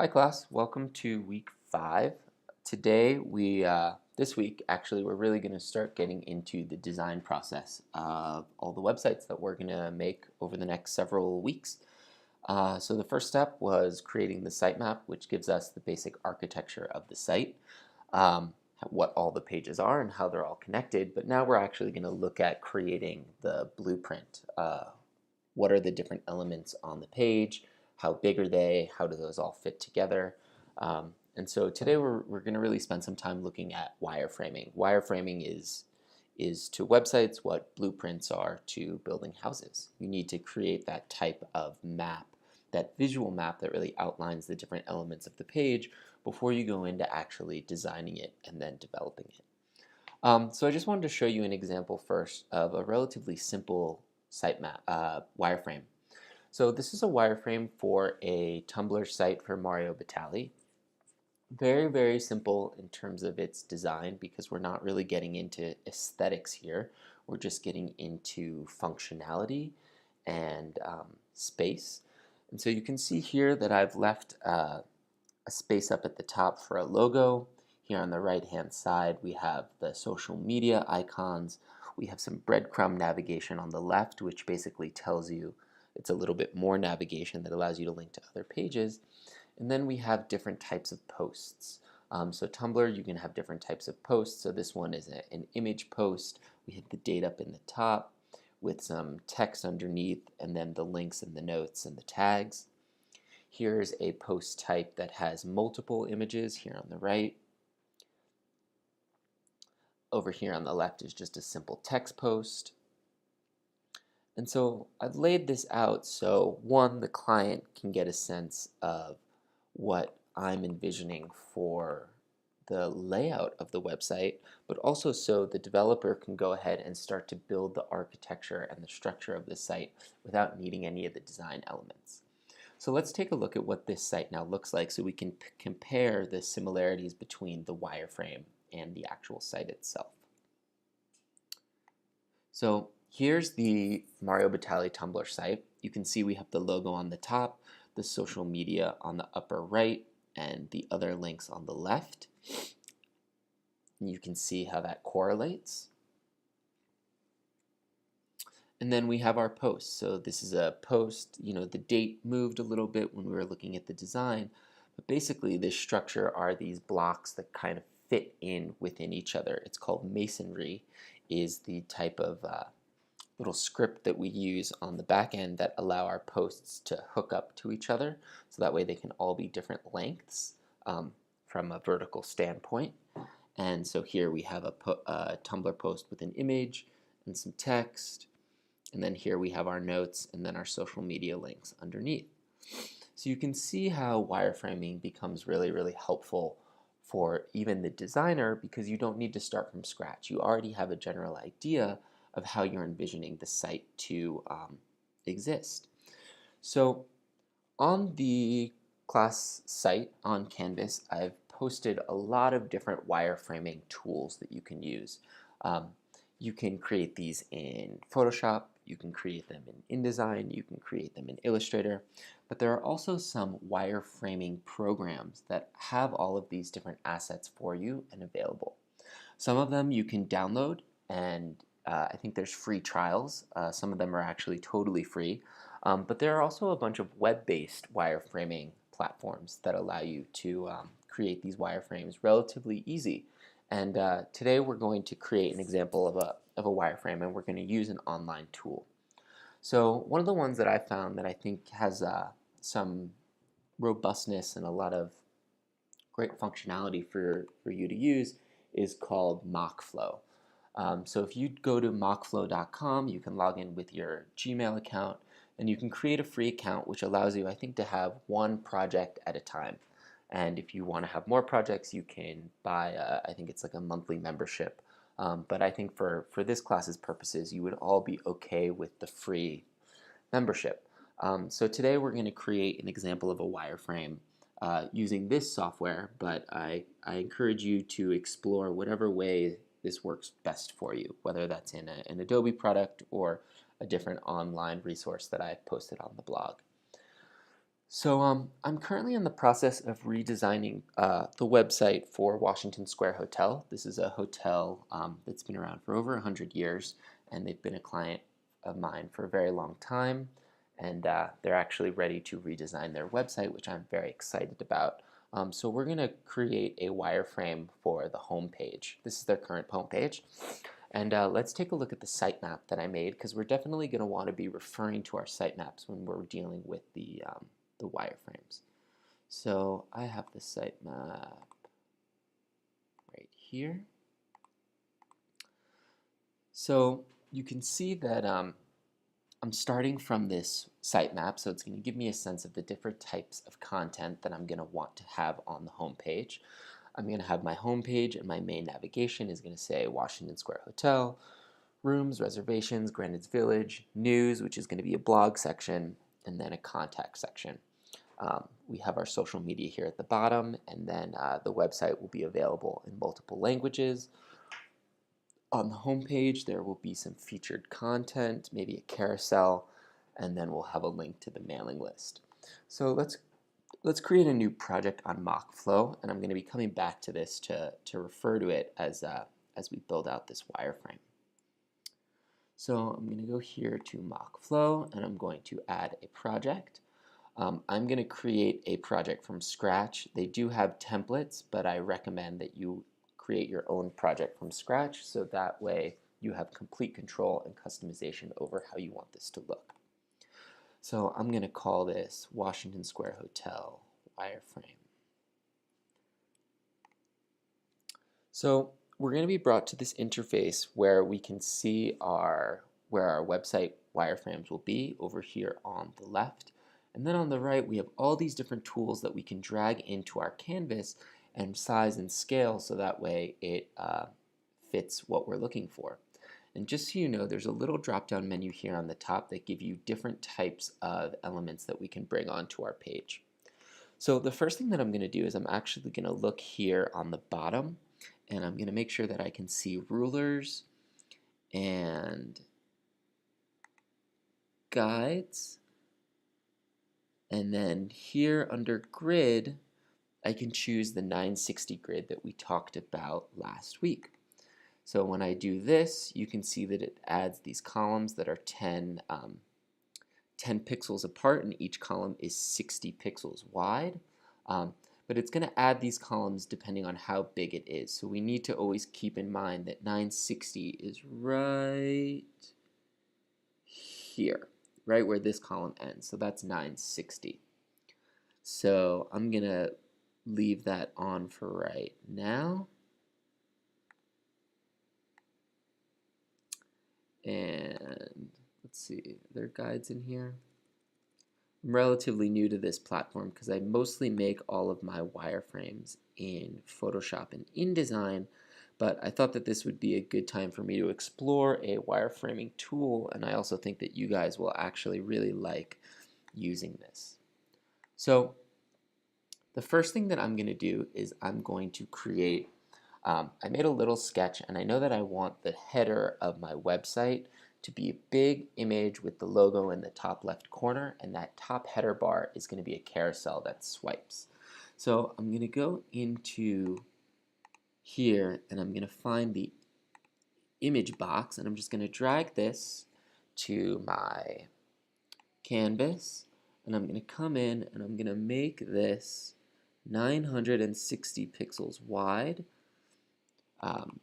Hi class, welcome to week 5. Today this week actually we're really going to start getting into the design process of all the websites that we're going to make over the next several weeks. So the first step was creating the sitemap, which gives us the basic architecture of the site, what all the pages are and how they're all connected. But now we're actually going to look at creating the blueprint. What are the different elements on the page? How big are they? How do those all fit together? And so today we're going to really spend some time looking at wireframing. Wireframing is to websites what blueprints are to building houses. You need to create that type of map, that visual map that really outlines the different elements of the page before you go into actually designing it and then developing it. So I just wanted to show you an example first of a relatively simple sitemap wireframe. So this is a wireframe for a Tumblr site for Mario Batali. Very, very simple in terms of its design because we're not really getting into aesthetics here. We're just getting into functionality and space. And so you can see here that I've left a space up at the top for a logo. Here on the right hand side we have the social media icons. We have some breadcrumb navigation on the left, which basically tells you it's a little bit more navigation that allows you to link to other pages. And then we have different types of posts. So Tumblr, you can have different types of posts. So this one is an image post. We have the date up in the top with some text underneath, and then the links and the notes and the tags. Here's a post type that has multiple images here on the right. Over here on the left is just a simple text post. And so I've laid this out so one, the client can get a sense of what I'm envisioning for the layout of the website, but also so the developer can go ahead and start to build the architecture and the structure of the site without needing any of the design elements. So let's take a look at what this site now looks like so we can compare the similarities between the wireframe and the actual site itself. So here's the Mario Batali Tumblr site. You can see we have the logo on the top, the social media on the upper right, and the other links on the left. And you can see how that correlates. And then we have our post. So this is a post, the date moved a little bit when we were looking at the design, but basically this structure are these blocks that kind of fit in within each other. It's called masonry, is the type of little script that we use on the back end that allow our posts to hook up to each other, so that way they can all be different lengths from a vertical standpoint. And so here we have a Tumblr post with an image and some text, and then here we have our notes and then our social media links underneath. So you can see how wireframing becomes really, really helpful for even the designer because you don't need to start from scratch. You already have a general idea of how you're envisioning the site to exist. So on the class site on Canvas, I've posted a lot of different wireframing tools that you can use. You can create these in Photoshop, you can create them in InDesign, you can create them in Illustrator, but there are also some wireframing programs that have all of these different assets for you and available. Some of them you can download, and I think there's free trials. Some of them are actually totally free, but there are also a bunch of web-based wireframing platforms that allow you to create these wireframes relatively easy. And today we're going to create an example of a wireframe, and we're going to use an online tool. So one of the ones that I found that I think has some robustness and a lot of great functionality for you to use is called Mockflow. So if you go to mockflow.com, you can log in with your Gmail account, and you can create a free account which allows you, I think, to have one project at a time. And if you want to have more projects, you can buy, I think it's like a monthly membership. But I think for this class's purposes, you would all be okay with the free membership. So today we're going to create an example of a wireframe using this software, but I encourage you to explore whatever way this works best for you, whether that's in an Adobe product or a different online resource that I've posted on the blog. So I'm currently in the process of redesigning the website for Washington Square Hotel. This is a hotel that's been around for over 100 years, and they've been a client of mine for a very long time. And they're actually ready to redesign their website, which I'm very excited about. So we're going to create a wireframe for the home page. This is their current home page. And let's take a look at the sitemap that I made, because we're definitely going to want to be referring to our sitemaps when we're dealing with the wireframes. So I have the sitemap right here. So you can see that I'm starting from this sitemap, so it's going to give me a sense of the different types of content that I'm going to want to have on the home page. I'm going to have my home page, and my main navigation is going to say Washington Square Hotel, rooms, reservations, Greenwich Village, news, which is going to be a blog section, and then a contact section. We have our social media here at the bottom, and then the website will be available in multiple languages. On the home page, there will be some featured content, maybe a carousel, and then we'll have a link to the mailing list. So let's create a new project on Mockflow, and I'm going to be coming back to this to refer to it as we build out this wireframe. So I'm going to go here to Mockflow, and I'm going to add a project. I'm going to create a project from scratch. They do have templates, but I recommend that you create your own project from scratch, so that way you have complete control and customization over how you want this to look. So I'm going to call this Washington Square Hotel wireframe. So we're going to be brought to this interface where we can see where our website wireframes will be over here on the left. And then on the right, we have all these different tools that we can drag into our canvas and size and scale, so that way it fits what we're looking for. And just so you know, there's a little drop-down menu here on the top that give you different types of elements that we can bring onto our page. So the first thing that I'm going to do is I'm actually going to look here on the bottom, and I'm going to make sure that I can see rulers and guides. And then here under grid, I can choose the 960 grid that we talked about last week. So when I do this, you can see that it adds these columns that are 10 pixels apart, and each column is 60 pixels wide. But it's going to add these columns depending on how big it is. So we need to always keep in mind that 960 is right here, right where this column ends. So that's 960. So I'm going to leave that on for right now. And let's see, are there guides in here? I'm relatively new to this platform because I mostly make all of my wireframes in Photoshop and InDesign, but I thought that this would be a good time for me to explore a wireframing tool, and I also think that you guys will actually really like using this. So the first thing that I'm going to do is I'm going to create, I made a little sketch, and I know that I want the header of my website to be a big image with the logo in the top left corner, and that top header bar is going to be a carousel that swipes. So I'm going to go into here, and I'm going to find the image box, and I'm just going to drag this to my canvas, and I'm going to come in and I'm going to make this 960 pixels wide.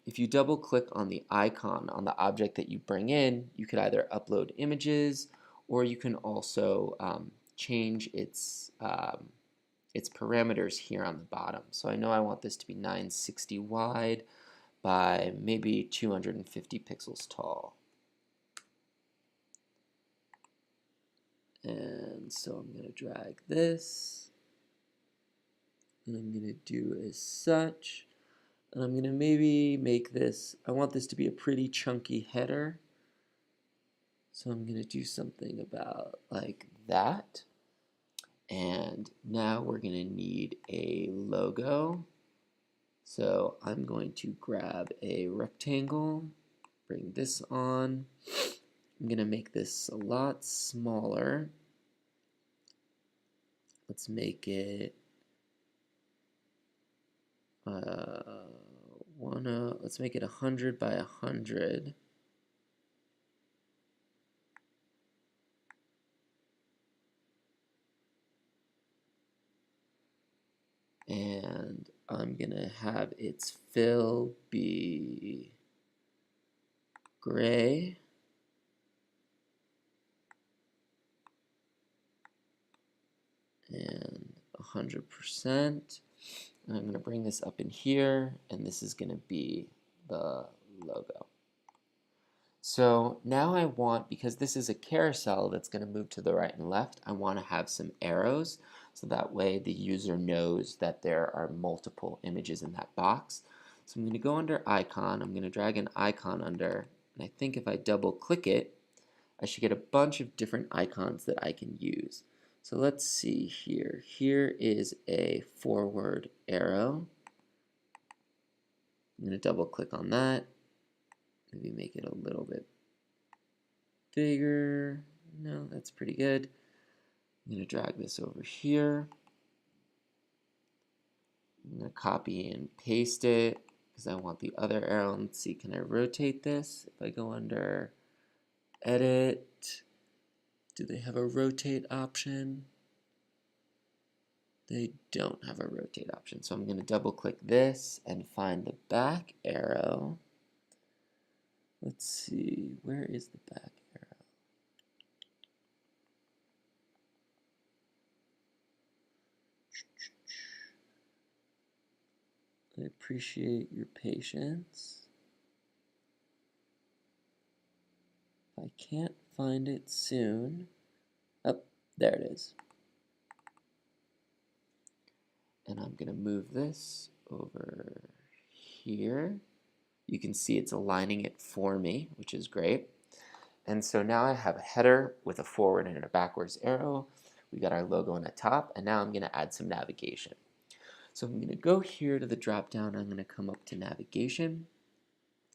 If you double click on the icon on the object that you bring in, you could either upload images, or you can also change its parameters here on the bottom. So I know I want this to be 960 wide by maybe 250 pixels tall. And so I'm going to drag this, and I'm going to do as such. And I'm going to maybe make this, I want this to be a pretty chunky header. So I'm going to do something about like that. And now we're going to need a logo. So I'm going to grab a rectangle, bring this on. I'm going to make this a lot smaller. let's make it let's make it 100 by 100. And I'm gonna have its fill be gray. And 100%. And I'm going to bring this up in here, and this is going to be the logo. So now I want, because this is a carousel that's going to move to the right and left, I want to have some arrows, so that way the user knows that there are multiple images in that box. So I'm going to go under icon, I'm going to drag an icon under, and I think if I double click it, I should get a bunch of different icons that I can use. So let's see here. Here is a forward arrow. I'm going to double click on that. Maybe make it a little bit bigger. No, that's pretty good. I'm going to drag this over here. I'm going to copy and paste it because I want the other arrow. Let's see, can I rotate this? If I go under Edit, do they have a rotate option? They don't have a rotate option. So I'm going to double click this and find the back arrow. Let's see, where is the back arrow? I appreciate your patience. If I can't find it soon, oh, there it is. And I'm going to move this over here. You can see it's aligning it for me, which is great. And so now I have a header with a forward and a backwards arrow. We got our logo on the top, and now I'm going to add some navigation. So I'm going to go here to the drop down. I'm going to come up to navigation,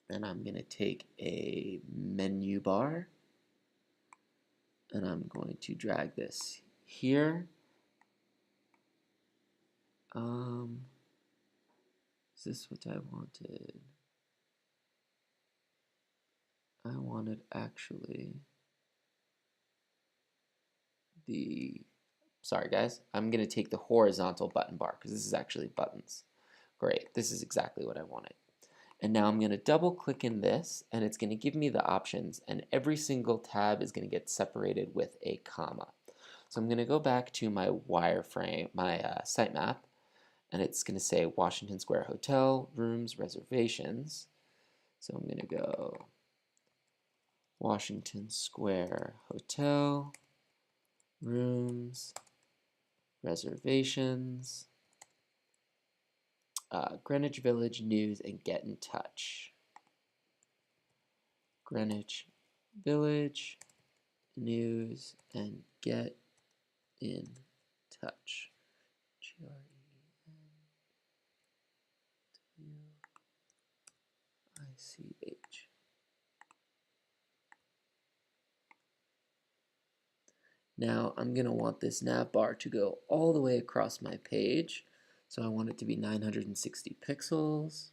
and I'm going to take a menu bar, and I'm going to drag this here. Is this what I wanted? I wanted actually sorry guys, I'm going to take the horizontal button bar because this is actually buttons. Great, this is exactly what I wanted. And now I'm going to double click in this, and it's going to give me the options, and every single tab is going to get separated with a comma. So I'm going to go back to my wireframe, my sitemap, and it's going to say Washington Square Hotel, rooms, reservations. So I'm going to go Washington Square Hotel, rooms, reservations, Greenwich Village News, and get in touch. Greenwich Village News and get in touch. GRENWICH. Now I'm going to want this nav bar to go all the way across my page. So I want it to be 960 pixels.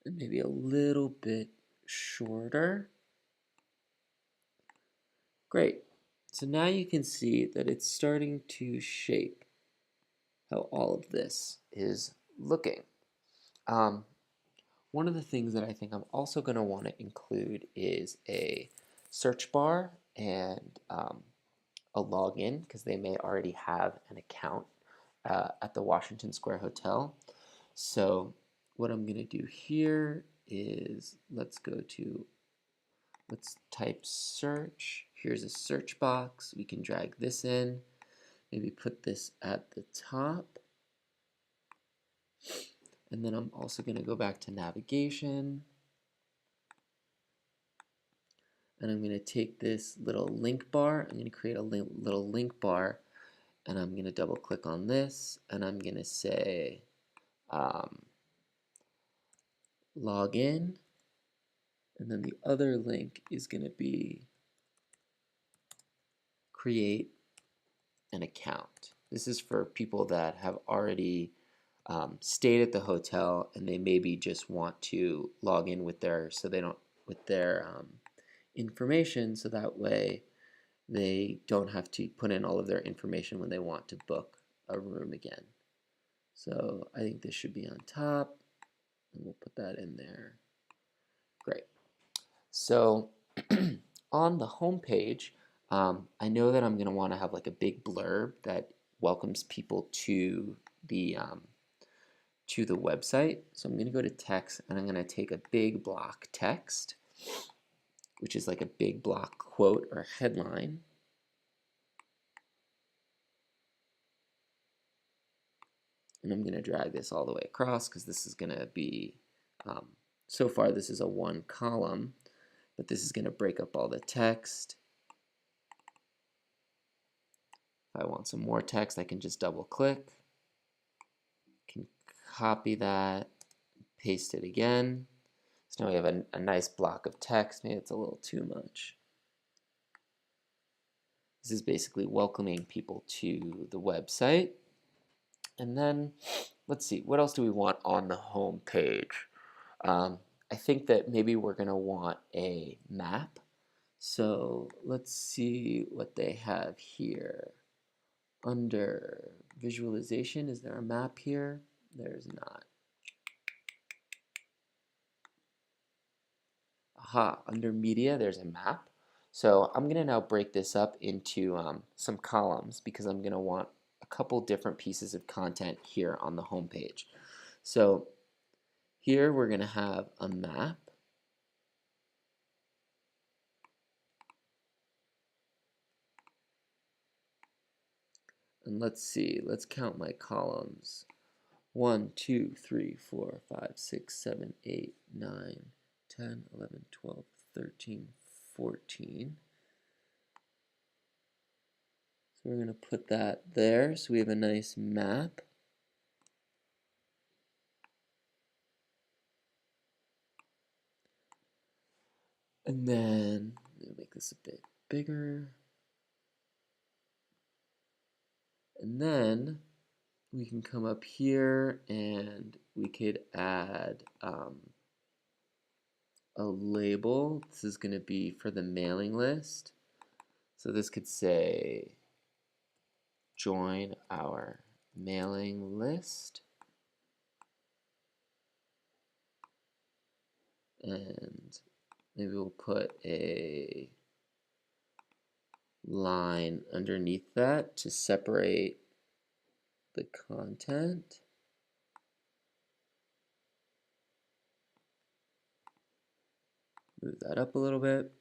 And maybe a little bit shorter. Great. So now you can see that it's starting to shape how all of this is looking. One of the things that I think I'm also going to want to include is a search bar and a login, because they may already have an account at the Washington Square Hotel. So what I'm going to do here is let's type search. Here's a search box. We can drag this in, maybe put this at the top. And then I'm also going to go back to navigation. And I'm going to take this little link bar. I'm going to create a little link bar. And I'm going to double click on this. And I'm going to say log in. And then the other link is going to be create an account. This is for people that have already stayed at the hotel and they maybe just want to log in with their information, so that way they don't have to put in all of their information when they want to book a room again. So I think this should be on top, and we'll put that in there. Great. So on the home page, I know that I'm going to want to have like a big blurb that welcomes people to the website. So I'm going to go to text, and I'm going to take a big block text, which is like a big block quote or headline. And I'm going to drag this all the way across because this is going to be, so far this is a one column, but this is going to break up all the text. If I want some more text, I can just double click, can copy that, paste it again. So now we have a nice block of text. Maybe it's a little too much. This is basically welcoming people to the website. And then let's see, what else do we want on the home page? I think that maybe we're going to want a map. So let's see what they have here. Under visualization, is there a map here? There's not. Aha, under media, there's a map. So I'm going to now break this up into some columns because I'm going to want a couple different pieces of content here on the home page. So here we're going to have a map. And let's see, let's count my columns. 1, 2, 3, 4, 5, 6, 7, 8, 9, 10, 11, 12, 13, 14. So we're going to put that there so we have a nice map. And then make this a bit bigger. And then we can come up here and we could add a label. This is going to be for the mailing list. So this could say join our mailing list. And maybe we'll put a line underneath that to separate the content. Move that up a little bit.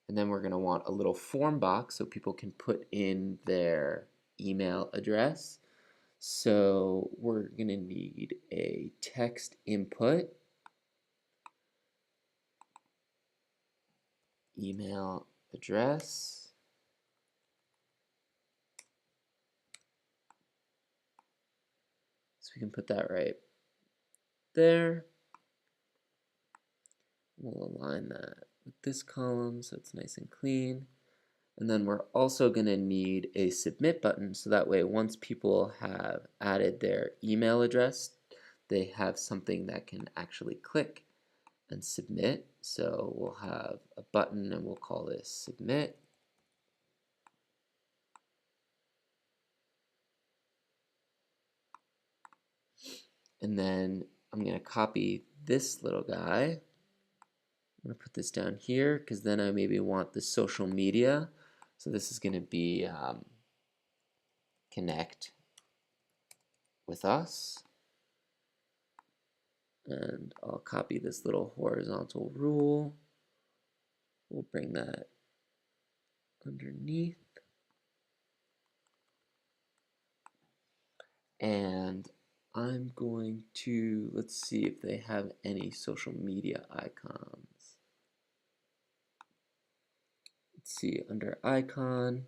And then we're going to want a little form box so people can put in their email address. So we're going to need a text input, email address, so we can put that right there. We'll align that with this column so it's nice and clean. And then we're also going to need a submit button, so that way once people have added their email address, they have something that can actually click and submit. So we'll have a button and we'll call this submit. And then I'm going to copy this little guy. I'm going to put this down here because then I maybe want the social media. So this is going to be connect with us. And I'll copy this little horizontal rule. We'll bring that underneath. And I'm going to, let's see if they have any social media icons. Let's see, under icon,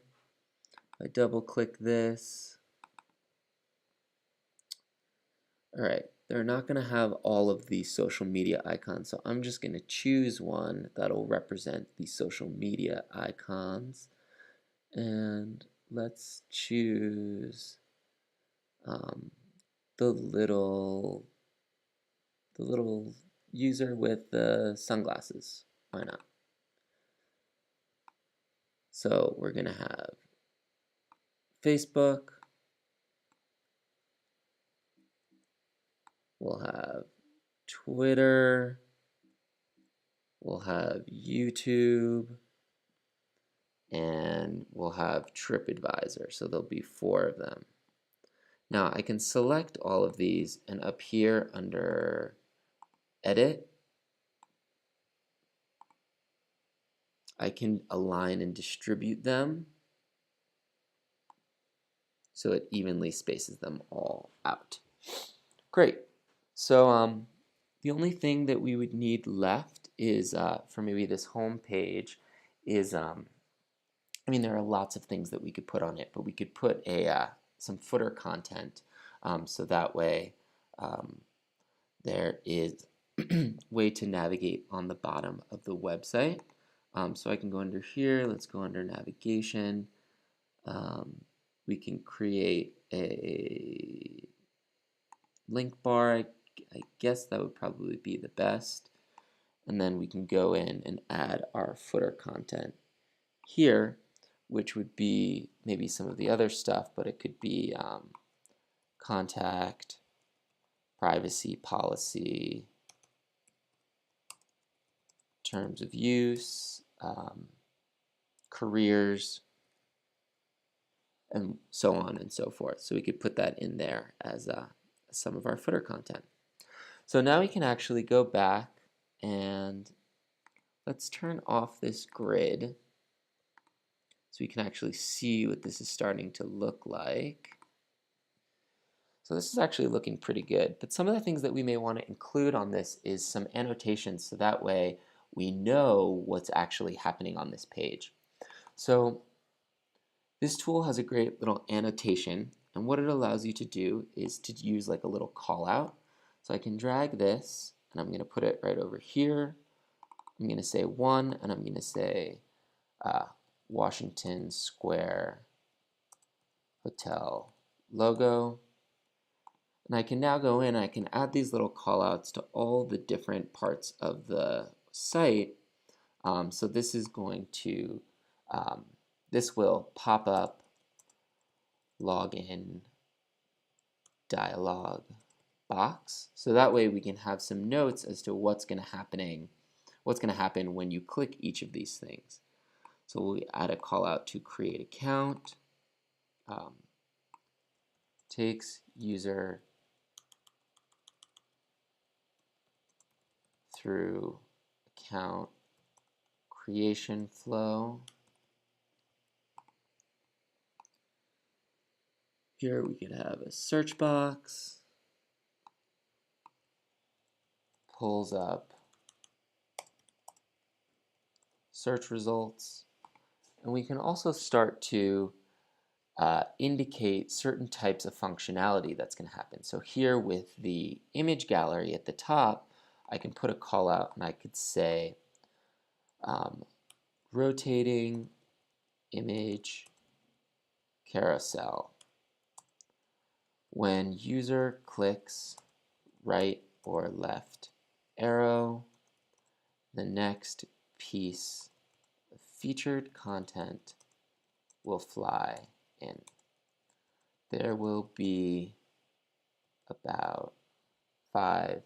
I double click this. All right, they're not going to have all of these social media icons. So I'm just going to choose one that'll represent the social media icons. And let's choose um, the little user with the sunglasses. Why not? So we're going to have Facebook. We'll have Twitter. We'll have YouTube. And we'll have TripAdvisor. So there'll be 4 of them. Now I can select all of these, and up here under Edit, I can align and distribute them so it evenly spaces them all out. Great. So the only thing that we would need left is for maybe this home page is I mean, there are lots of things that we could put on it, but we could put some footer content so that way there is way to navigate on the bottom of the website. So I can go under here. Let's go under navigation. We can create a link bar. I guess that would probably be the best. And then we can go in and add our footer content here, which would be maybe some of the other stuff, but it could be contact, privacy policy, terms of use, careers, and so on and so forth. So we could put that in there as some of our footer content. So now we can actually go back and let's turn off this grid so we can actually see what this is starting to look like. So this is actually looking pretty good, but some of the things that we may want to include on this is some annotations so that way we know what's actually happening on this page. So this tool has a great little annotation, and what it allows you to do is to use like a little call out. So I can drag this and I'm going to put it right over here. I'm going to say 1 and I'm going to say Washington Square Hotel logo. And I can now go in and I can add these little callouts to all the different parts of the site. So this is going to, this will pop up login dialog box. So that way we can have some notes as to what's going to happen when you click each of these things. So we'll add a call out to create account, takes user through account creation flow. Here we could have a search box, pulls up search results, and we can also start to indicate certain types of functionality that's going to happen. So here with the image gallery at the top, I can put a call out and I could say rotating image carousel. When user clicks right or left arrow, the next piece of featured content will fly in. There will be about 5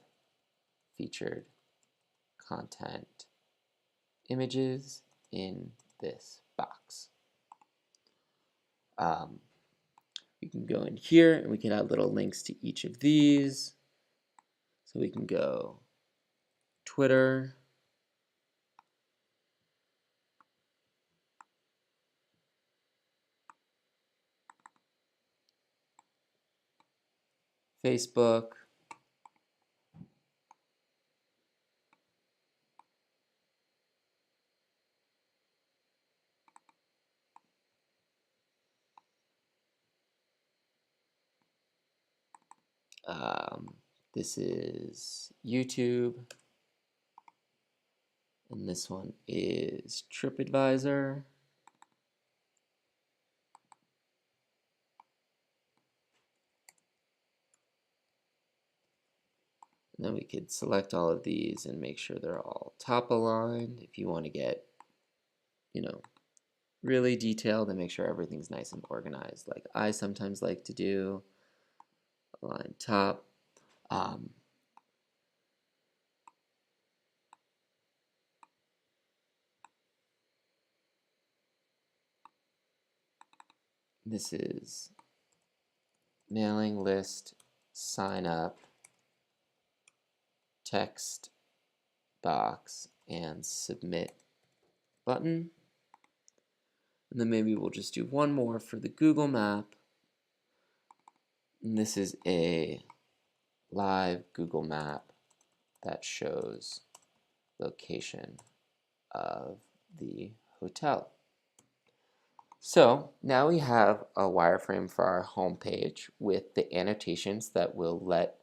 featured content images in this box. We can go in here and we can add little links to each of these. So we can go Twitter, Facebook, This is YouTube. And this one is TripAdvisor. And then we could select all of these and make sure they're all top aligned. If you want to get, really detailed and make sure everything's nice and organized, like I sometimes like to do. Align top. This is mailing list, sign up, text box, and submit button. And then maybe we'll just do one more for the Google map. And this is a live Google map that shows location of the hotel. So now we have a wireframe for our home page with the annotations that will let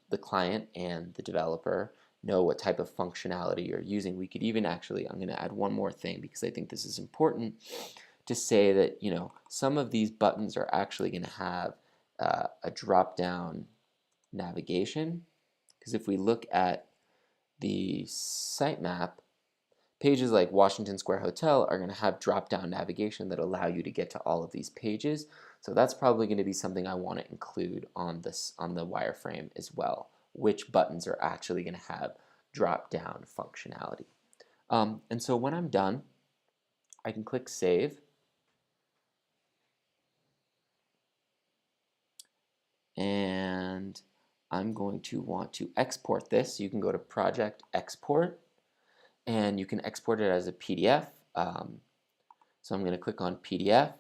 the client and the developer know what type of functionality you're using. We could even actually, I'm going to add one more thing because I think this is important to say that, some of these buttons are actually going to have a drop-down navigation, because if we look at the sitemap, pages like Washington Square Hotel are going to have drop-down navigation that allow you to get to all of these pages. So that's probably going to be something I want to include on the wireframe as well. Which buttons are actually going to have drop-down functionality. And so when I'm done, I can click Save. And I'm going to want to export this. You can go to Project Export, and you can export it as a PDF. So I'm going to click on PDF.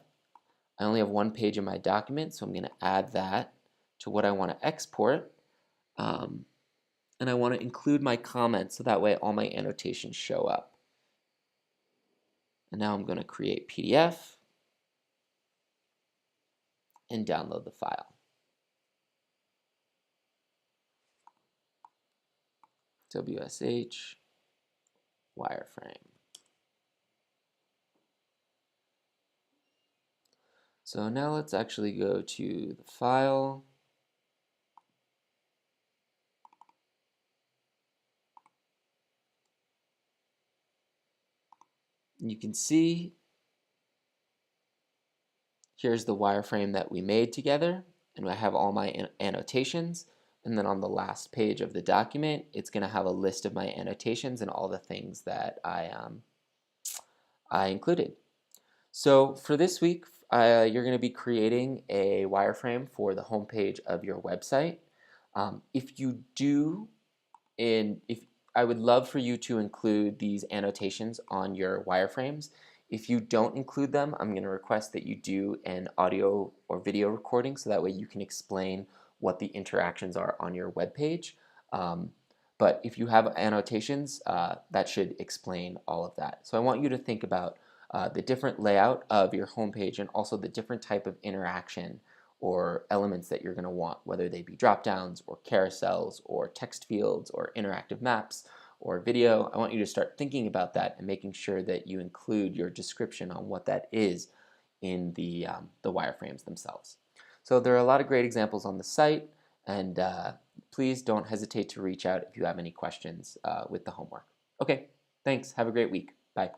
I only have one page in my document, so I'm going to add that to what I want to export. And I want to include my comments so that way all my annotations show up. And now I'm going to create PDF and download the file. WSH wireframe. So now let's actually go to the file. You can see here's the wireframe that we made together, and I have all my annotations. And then on the last page of the document, it's going to have a list of my annotations and all the things that I included. So for this week, you're going to be creating a wireframe for the homepage of your website. If you do, if I would love for you to include these annotations on your wireframes. If you don't include them, I'm going to request that you do an audio or video recording so that way you can explain what the interactions are on your web page. But if you have annotations, that should explain all of that. So I want you to think about the different layout of your homepage and also the different type of interaction or elements that you're going to want, whether they be drop downs or carousels or text fields or interactive maps or video. I want you to start thinking about that and making sure that you include your description on what that is in the wireframes themselves. So there are a lot of great examples on the site, and please don't hesitate to reach out if you have any questions with the homework. Okay, thanks. Have a great week. Bye.